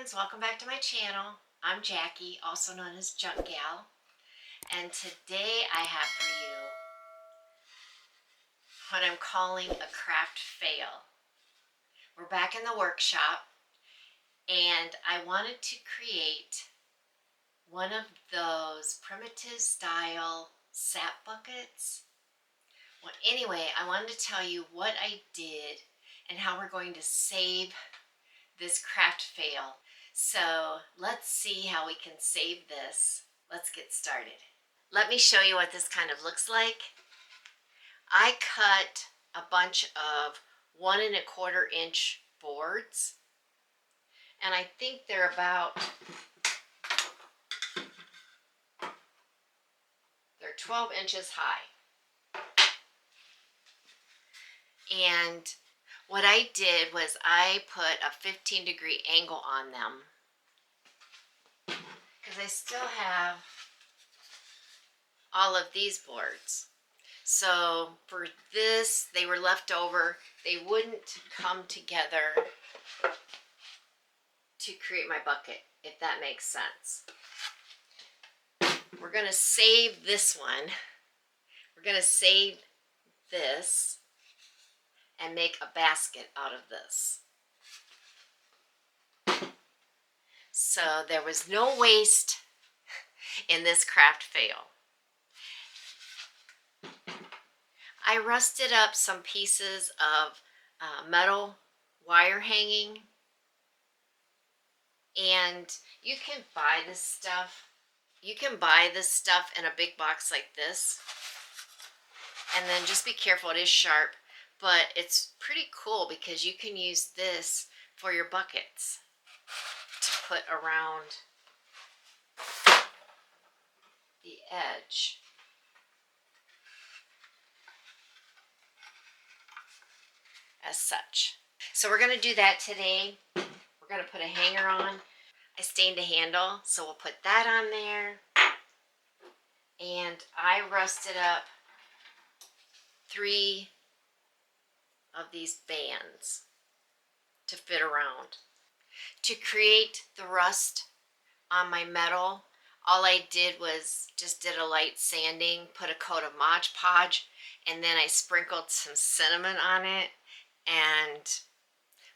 friends, welcome back to my channel. I'm Jackie, also known as Junk Gal, and today I have for you what I'm calling a craft fail. We're back in the workshop and I wanted to create one of those primitive style sap buckets. Well, anyway, I wanted to tell you what I did and how we're going to save this craft fail. So let's see how we can save this. Let's get started. Let me show you what this kind of looks like. I cut a bunch of 1 1/4 inch boards, and I think they're 12 inches high. And what I did was I put a 15-degree angle on them because I still have all of these boards. So for this, they were left over. They wouldn't come together to create my bucket, if that makes sense. We're going to save this one. We're going to save this and make a basket out of this. So there was no waste in this craft fail. I rusted up some pieces of metal wire hanging, and you can buy this stuff. You can buy this stuff in a big box like this, and then just be careful, it is sharp, but it's pretty cool because you can use this for your buckets to put around the edge. As such. So we're going to do that today. We're going to put a hanger on. I stained a handle, so we'll put that on there. And I rusted up 3 of these bands to fit around. To create the rust on my metal, all I did was just did a light sanding, put a coat of Mod Podge, and then I sprinkled some cinnamon on it. And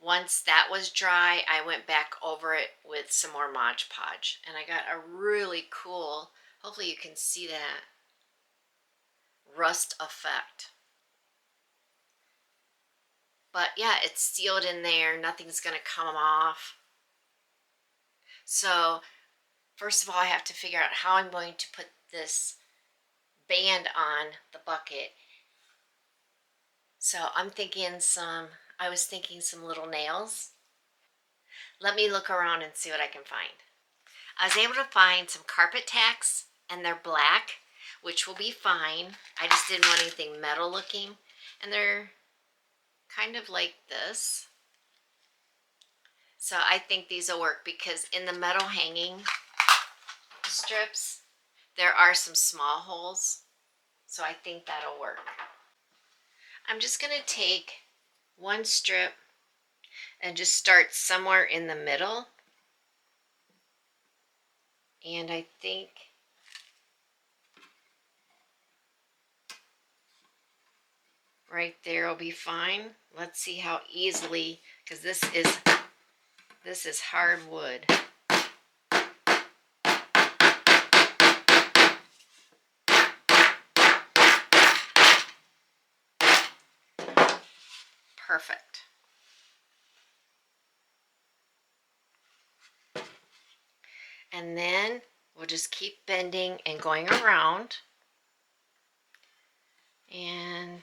once that was dry, I went back over it with some more Mod Podge, and I got a really cool, hopefully you can see that, rust effect. But yeah, it's sealed in there, nothing's gonna come off. So first of all, I have to figure out how I'm going to put this band on the bucket. So I was thinking some little nails. Let me look around and see what I can find. I was able to find some carpet tacks, and they're black, which will be fine. I just didn't want anything metal looking, and they're kind of like this. So I think these will work because in the metal hanging strips, there are some small holes. So I think that'll work. I'm just going to take one strip and just start somewhere in the middle. And I think right there will be fine. Let's see how easily, because this is hard wood. Perfect. And then we'll just keep bending and going around. And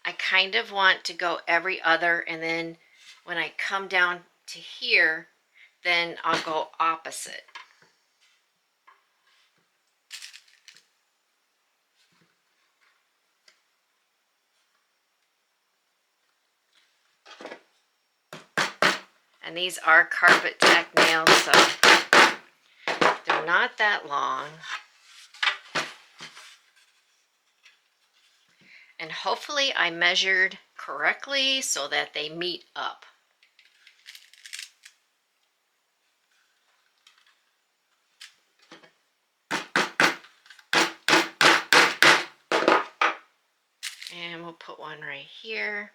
I kind of want to go every other, and then when I come down to here, then I'll go opposite. And these are carpet tack nails, so they're not that long. And hopefully I measured correctly so that they meet up. we'll put one right here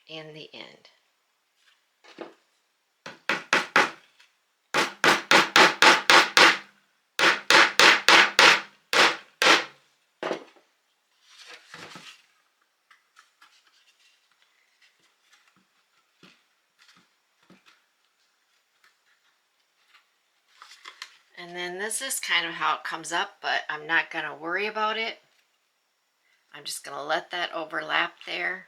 in the end. And then this is kind of how it comes up, but I'm not going to worry about it. I'm just going to let that overlap there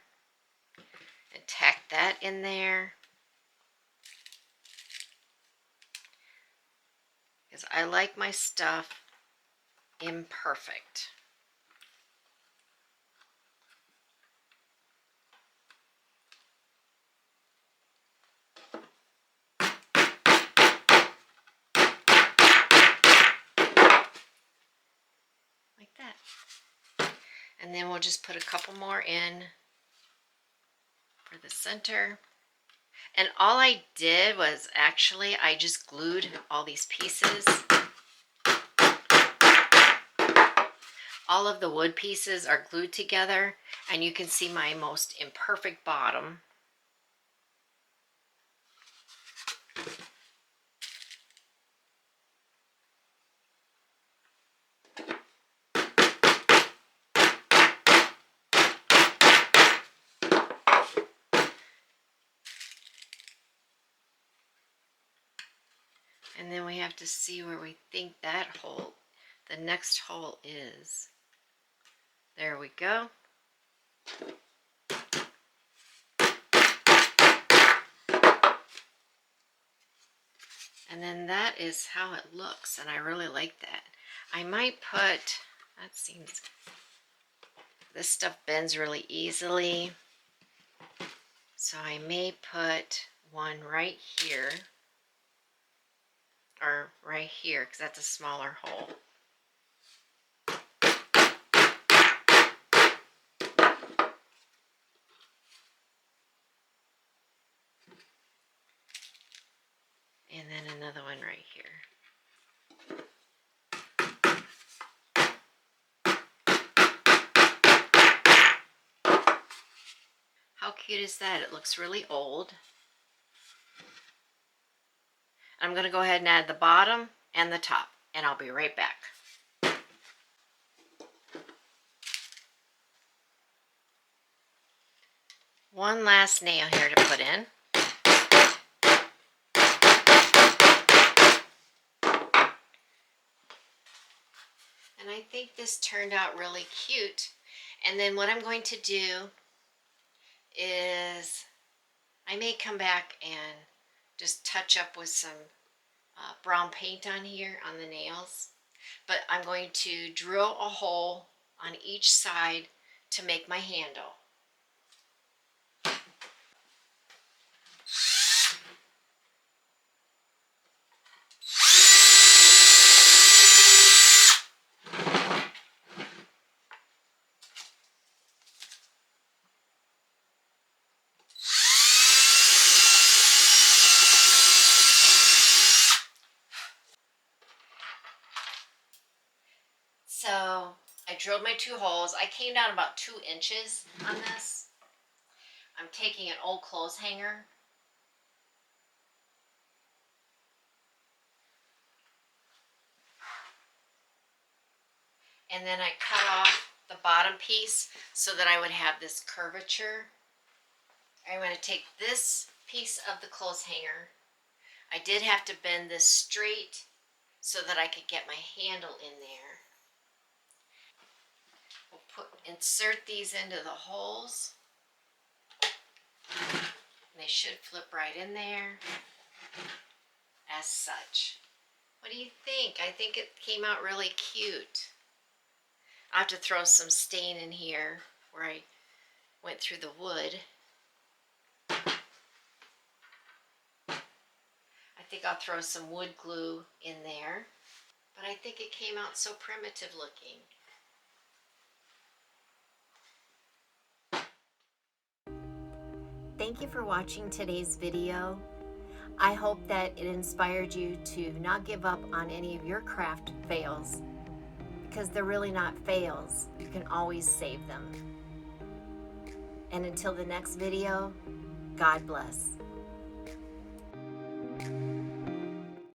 and tack that in there. Because I like my stuff imperfect. Like that. And then we'll just put a couple more in for the center. And all I did was actually I just glued all these pieces. All of the wood pieces are glued together, and you can see my most imperfect bottom. And then we have to see where we think that hole, the next hole is. There we go. And then that is how it looks, and I really like that. I might put, that seems, this stuff bends really easily, so I may put one right here, or right here, because that's a smaller hole. And then another one right here. How cute is that? It looks really old. I'm going to go ahead and add the bottom and the top, and I'll be right back. One last nail here to put in. And I think this turned out really cute. And then what I'm going to do is I may come back and just touch up with some brown paint on here on the nails. But I'm going to drill a hole on each side to make my handle. So I drilled my 2 holes. I came down about 2 inches on this. I'm taking an old clothes hanger. And then I cut off the bottom piece so that I would have this curvature. I'm going to take this piece of the clothes hanger. I did have to bend this straight so that I could get my handle in there. We'll insert these into the holes. And they should flip right in there as such. What do you think? I think it came out really cute. I'll have to throw some stain in here where I went through the wood. I think I'll throw some wood glue in there. But I think it came out so primitive looking. Thank you for watching today's video. I hope that it inspired you to not give up on any of your craft fails, because they're really not fails. You can always save them. And until the next video, God bless.